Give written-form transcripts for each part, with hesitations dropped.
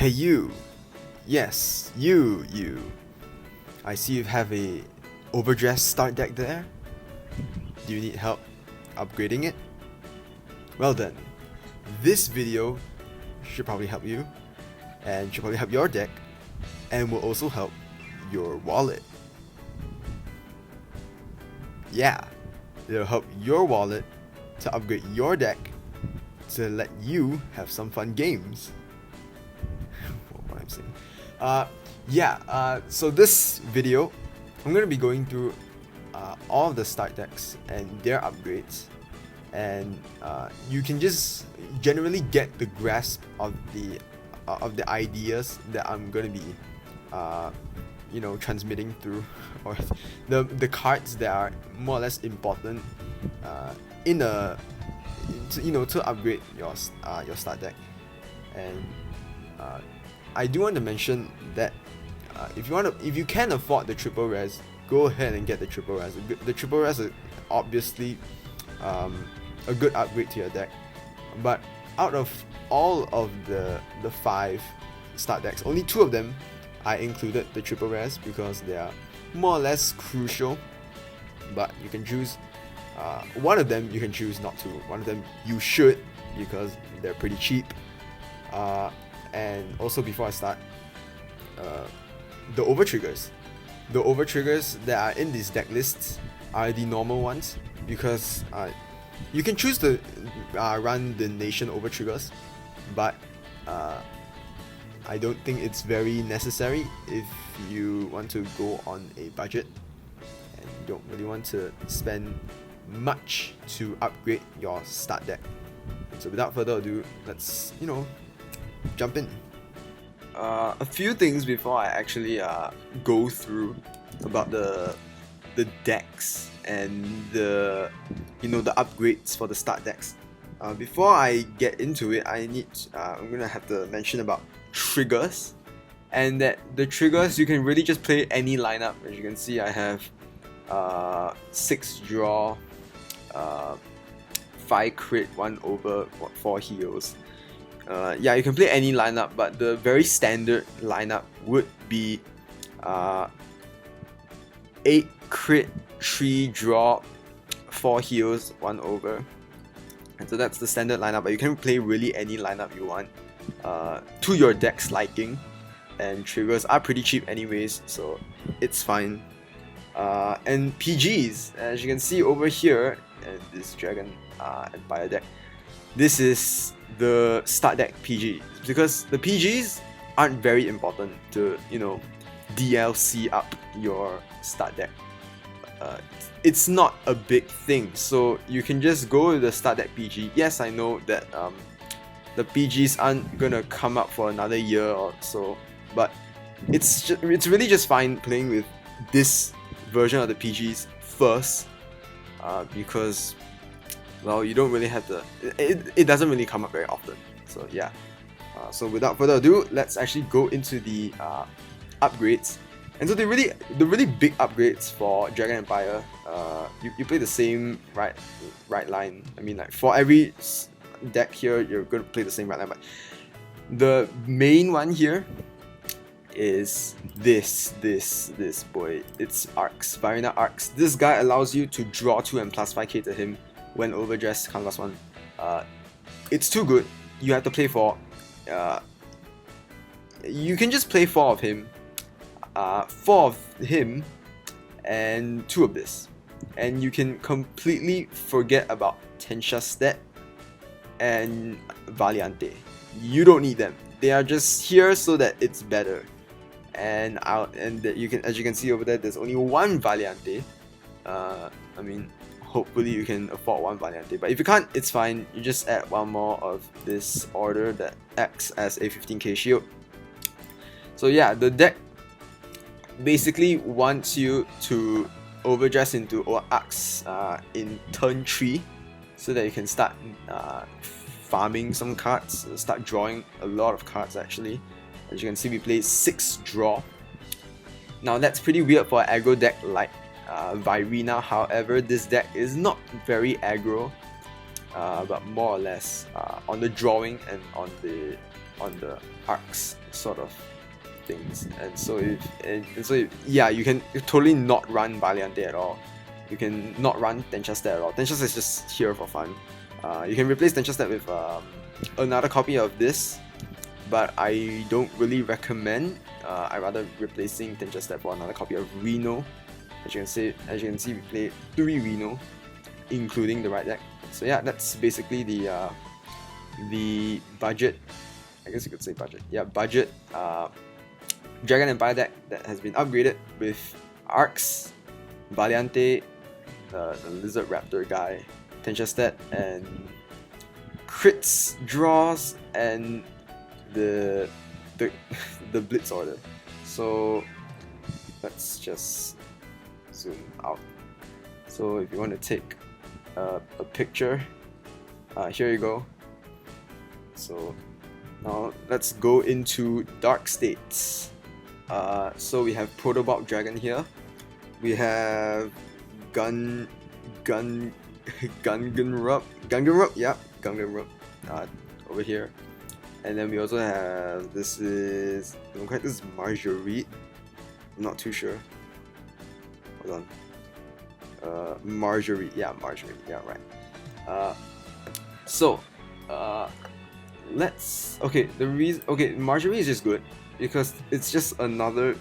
Hey you! Yes, you! I see you have a Overdress start deck there. Do you need help upgrading it? Well then, this video should probably help you, and should probably help your deck, and will also help your wallet. Yeah, it'll help your wallet to upgrade your deck to let you have some fun games. What I'm saying. So this video, I'm going to be going through all of the start decks and their upgrades, and you can just generally get the grasp of the ideas that I'm going to be transmitting through, or the cards that are more or less important to upgrade your start deck. And I do want to mention that if you can afford the triple res, go ahead and get the triple res. The triple res is obviously a good upgrade to your deck, but out of all of the 5 start decks, only 2 of them I included the triple res because they are more or less crucial. But you can choose one of them, you can choose not to. One of them you should, because they're pretty cheap. And also, before I start, the over triggers that are in these deck lists are the normal ones, because you can choose to run the nation over triggers, but I don't think it's very necessary if you want to go on a budget and you don't really want to spend much to upgrade your start deck. So without further ado, let's jump in. A few things before I actually go through about the decks and the upgrades for the start decks. Before I get into it, I'm gonna have to mention about triggers, and that the triggers, you can really just play any lineup. As you can see, I have 6 draw, 5 crit, 1 over, 4 heals. You can play any lineup, but the very standard lineup would be 8 crit, 3 draw, 4 heals, 1 over. And so that's the standard lineup, but you can play really any lineup you want to your deck's liking, and triggers are pretty cheap anyways, so it's fine. And PGs, as you can see over here, and this Dragon Empire deck, this is the start deck PG, because the PGs aren't very important to DLC up your start deck. It's not a big thing, so you can just go with the start deck PG. Yes, I know that the PGs aren't gonna come up for another year or so, but it's really just fine playing with this version of the PGs first, because, well, you don't really have to. It doesn't really come up very often. So yeah. So without further ado, let's actually go into the upgrades. And so the really big upgrades for Dragon Empire, you play the same right line. I mean, like, for every deck here, you're going to play the same right line. But the main one here is this boy. It's Arcs, Varina Arcs. This guy allows you to draw 2 and +5 k to him when Overdress comes last one. It's too good. You have to play 4. You can just play 4 of him. 4 of him and 2 of this, and you can completely forget about Tensha stat and Valiante. You don't need them. They are just here so that it's better. And that you can, as you can see over there, there's only 1 Valiante. I mean, hopefully you can afford 1 Valiante, but if you can't, it's fine. You just add 1 more of this order that acts as a 15k shield. So yeah, the deck basically wants you to overdress into Arcs in turn 3, so that you can start farming some cards, start drawing a lot of cards actually. As you can see, we play 6 draw. Now that's pretty weird for an aggro deck like Virina. However, this deck is not very aggro, but more or less on the drawing and on on the arcs sort of things. And so if yeah, you can totally not run Valiante at all. You can not run Tencha at all. Tencha is just here for fun. You can replace Tencha with another copy of this, but I don't really recommend. I rather replacing Tencha for another copy of Reno. As you can see, we play 3 Reno, including the right deck. So yeah, that's basically the budget. I guess you could say budget. Yeah, budget. Dragon Empire deck that has been upgraded with Arcs, Valiante, the Lizard Raptor guy, Tencha and crits, draws, and the Blitz order. So let's just zoom out. So if you want to take a picture, here you go. So now let's go into Dark States. So we have Protobop Dragon here. We have Gunganrup, yeah, Gunganrup over here. And then we also have, this is Marguerite. I'm not too sure. Hold on. Marguerite, yeah, right. Marjorie is just good because it's just another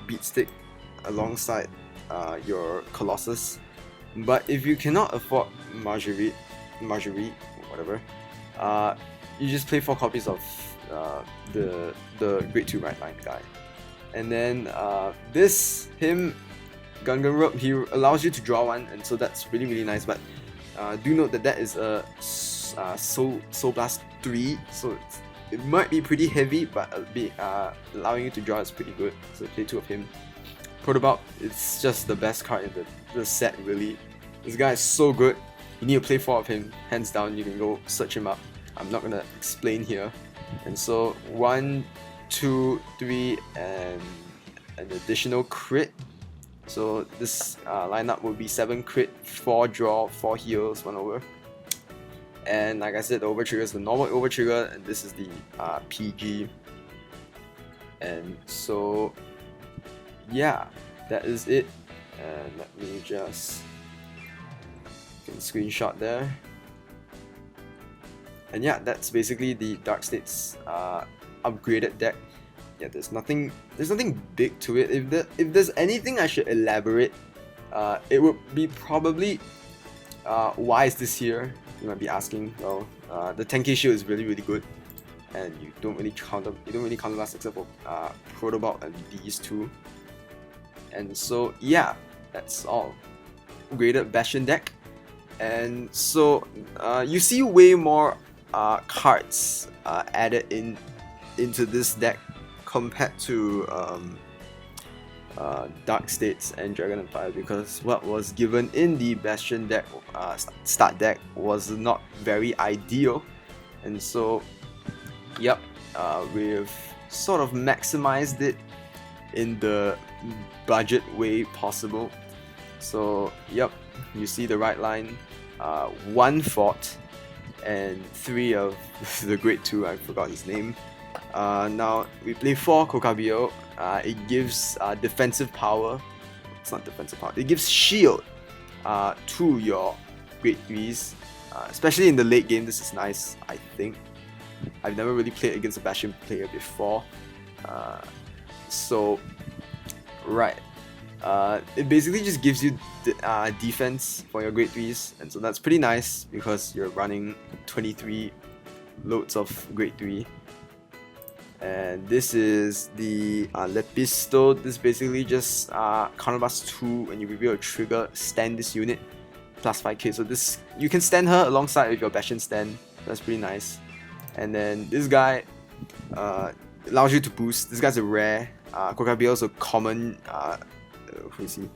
beat stick alongside your Colossus. But if you cannot afford Marjorie, whatever, you just play 4 copies of the Grade 2 right line guy. And then Gunganrup, he allows you to draw 1, and so that's really nice. But do note that is a Soul Blast 3, so it might be pretty heavy, but allowing you to draw is pretty good. So play 2 of him. Protobop, it's just the best card in the set, really. This guy is so good. You need to play 4 of him, hands down. You can go search him up. I'm not gonna explain here. And so 1, 2, 3, and an additional crit. So this lineup will be 7 crit, 4 draw, 4 heals, 1 over. And like I said, the over trigger is the normal over trigger, and this is the PG. And so yeah, that is it. And let me just screenshot there. And yeah, that's basically the Dark States upgraded deck. Yeah, there's nothing big to it. If there's anything I should elaborate, it would be probably why is this here? You might be asking. Well, the 10k shield is really good, and you don't really counterblast except for Protobop and these 2. And so yeah, that's all. Graded Bastion deck. And so you see way more cards added into this deck compared to Dark States and Dragon Empire, because what was given in the Bastion deck start deck was not very ideal. And so yep, we've sort of maximized it in the budget way possible. So yep, you see the right line, 1 fort and 3 of the Grade 2, I forgot his name. Now we play 4 Kokabio. It gives defensive power. It's not defensive power. It gives shield to your Grade 3s. Especially in the late game, this is nice, I think. I've never really played against a Bastion player before. So, right. It basically just gives you defense for your Grade 3s, and so that's pretty nice because you're running 23 loads of Grade 3. And this is the Lepisto. This basically just counterblast 2 when you reveal a trigger, stand this unit, plus 5k. So this, you can stand her alongside with your Bastion stand. That's pretty nice. And then this guy allows you to boost. This guy's a rare. Kokabio is a common. Who is he?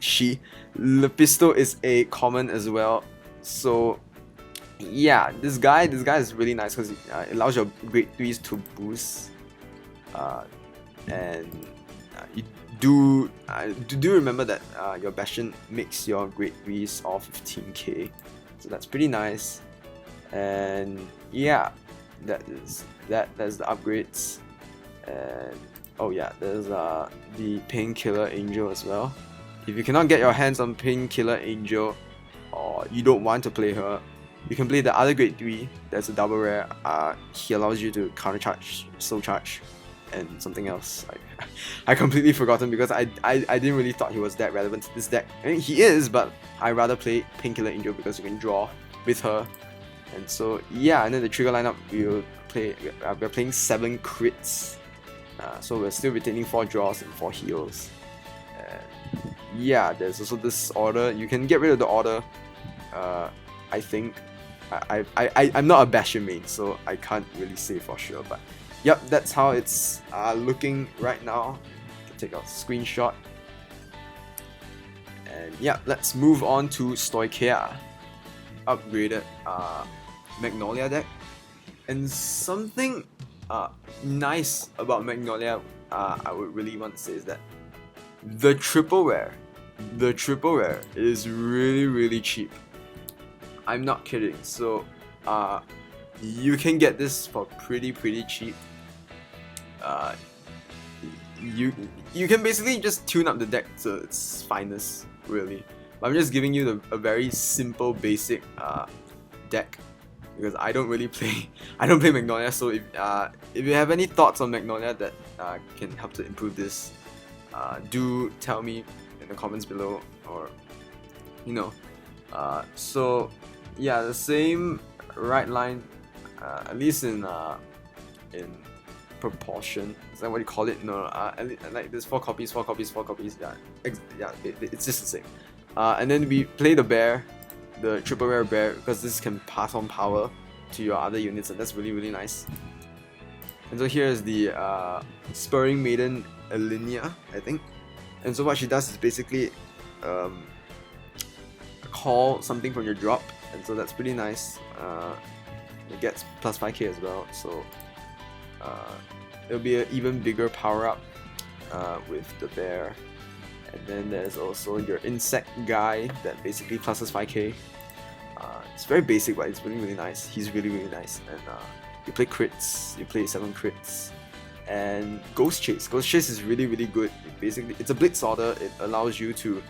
She. Lepisto is a common as well. So yeah, this guy is really nice because it allows your Grade 3s to boost. And you do remember that your Bastion makes your Grade 3s all 15k. So that's pretty nice. And yeah, that is There's the upgrades, and oh yeah, there's the Painkiller Angel as well. If you cannot get your hands on Painkiller Angel, or you don't want to play her, you can play the other grade 3. That's a double rare. He allows you to counter charge, soul charge, and something else. I completely forgotten because I didn't really thought he was that relevant to this deck. I mean, he is, but I rather play Painkiller Angel because you can draw with her. And so yeah, and then the trigger lineup, we're playing 7 crits. So we're still retaining 4 draws and 4 heals. And yeah, there's also this order. You can get rid of the order. I think I'm not a Bastion main, so I can't really say for sure. But yep, that's how it's looking right now. You can take a screenshot. And yeah, let's move on to Stoicheia, upgraded Magnolia deck. And something nice about Magnolia, I would really want to say, is that the triple rare is really cheap. I'm not kidding. So you can get this for pretty cheap. You can basically just tune up the deck to its finest, really. But I'm just giving you a very simple basic deck, because I don't play Magnolia. So if you have any thoughts on Magnolia that can help to improve this, do tell me in the comments below, or you know. So yeah, the same right line, at least in proportion. Is that what you call it? No, like there's 4 copies. Yeah, it's just the same. And then we play the bear, the triple rare bear, because this can pass on power to your other units, and that's really nice. And so here is the Spurring Maiden Alinea, I think. And so what she does is basically call something from your drop, and so that's pretty nice. It gets plus 5k as well, so it'll be an even bigger power up with the bear. And then there's also your insect guy that basically pluses 5k. It's very basic, but it's really nice. He's really nice. And you play crits, you play 7 crits. And Ghost Chase is really good. It's a blitz order. It allows you to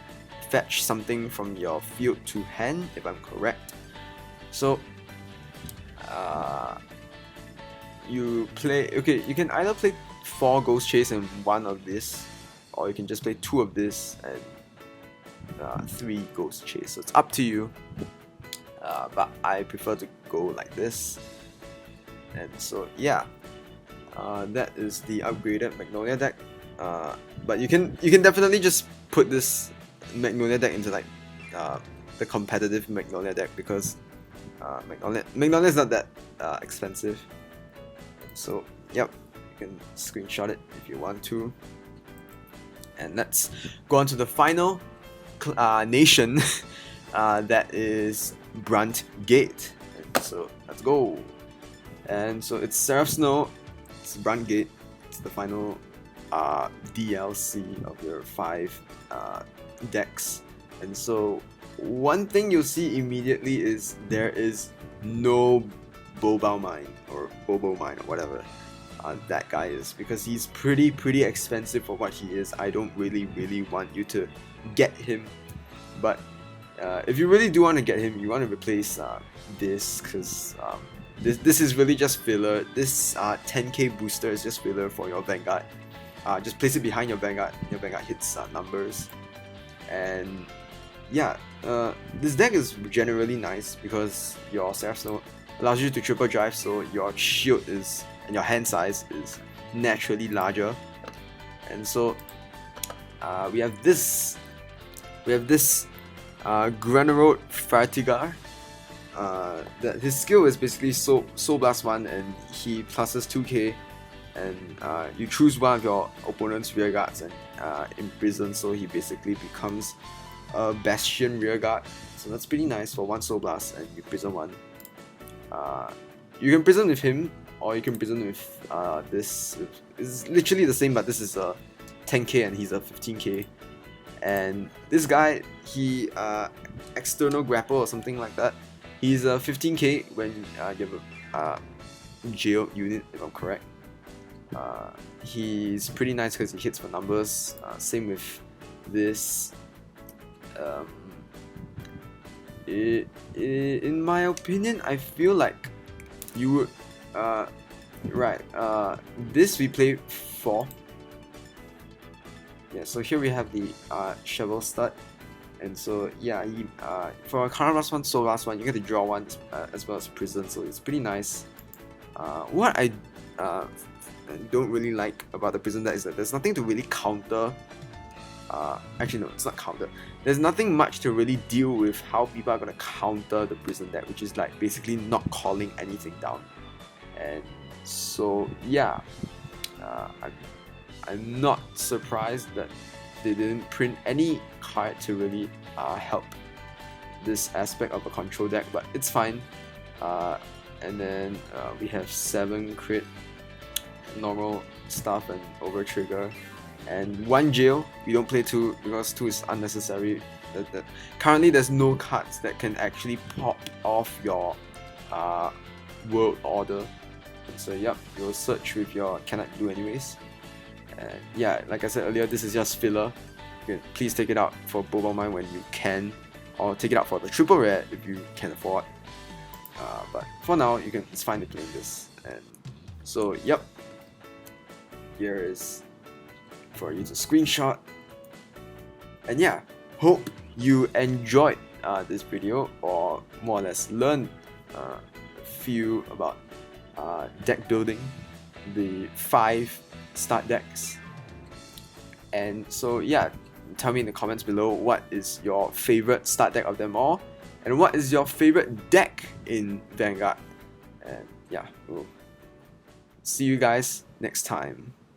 fetch something from your field to hand, if I'm correct. So you can either play 4 Ghost Chase and 1 of this, or you can just play 2 of this and 3 Ghost Chase. So it's up to you. But I prefer to go like this. And so yeah, that is the upgraded Magnolia deck. But you can definitely just put this Magnolia deck into like the competitive Magnolia deck, because Magnolia is not that expensive. So yep, you can screenshot it if you want to. And let's go on to the final nation. That is Brandt Gate. And so let's go. And so it's Seraph Snow, it's Brandt Gate, it's the final DLC of your 5 decks. And so one thing you'll see immediately is there is no Bobo Mine or whatever that guy is, because he's pretty expensive for what he is. I don't really want you to get him, but if you really do want to get him, you want to replace this, because this is really just filler. This 10k booster is just filler for your Vanguard. Just place it behind your Vanguard. Your Vanguard hits numbers. And yeah, this deck is generally nice because your Seraph Snow allows you to triple drive, so your shield is and your hand size is naturally larger. And so we have this Granerode Fartigar. That his skill is basically Soul Blast 1, and he pluses 2k, and you choose one of your opponent's rear guards and imprison, so he basically becomes a Bastion rear guard. So that's pretty nice for 1 Soul Blast, and you prison 1. You can prison with him, or you can prison with this. It's literally the same, but this is a 10k and he's a 15k. And this guy, he external grapple or something like that. He's a 15k when you have jail unit, if I'm correct. He's pretty nice because he hits for numbers. Same with this. In my opinion, I feel like you would right. This we play 4. Yeah, so here we have the shovel stud, and so yeah, for a Karma +1, Soul +1, you get to draw one as well as prison, so it's pretty nice. What I don't really like about the prison deck is that there's nothing to really counter. Actually, no, it's not counter. There's nothing much to really deal with how people are gonna counter the prison deck, which is like basically not calling anything down. And so yeah, I'm not surprised that they didn't print any card to really help this aspect of a control deck, but it's fine. And then we have 7 crit, normal stuff, and over trigger, and 1 jail. We don't play 2 because 2 is unnecessary. Currently there's no cards that can actually pop off your world order, and so yep, you'll search with your cannot do anyways. And yeah, like I said earlier, this is just filler. Please take it out for Boba Mine when you can, or take it out for the triple rare if you can afford. But for now, it's fine to play this. And so yep, here is for you to screenshot. And yeah, hope you enjoyed this video, or more or less learned a few about deck building, the 5 start decks. And so yeah, tell me in the comments below what is your favorite start deck of them all, and what is your favorite deck in Vanguard. And yeah, we'll see you guys next time.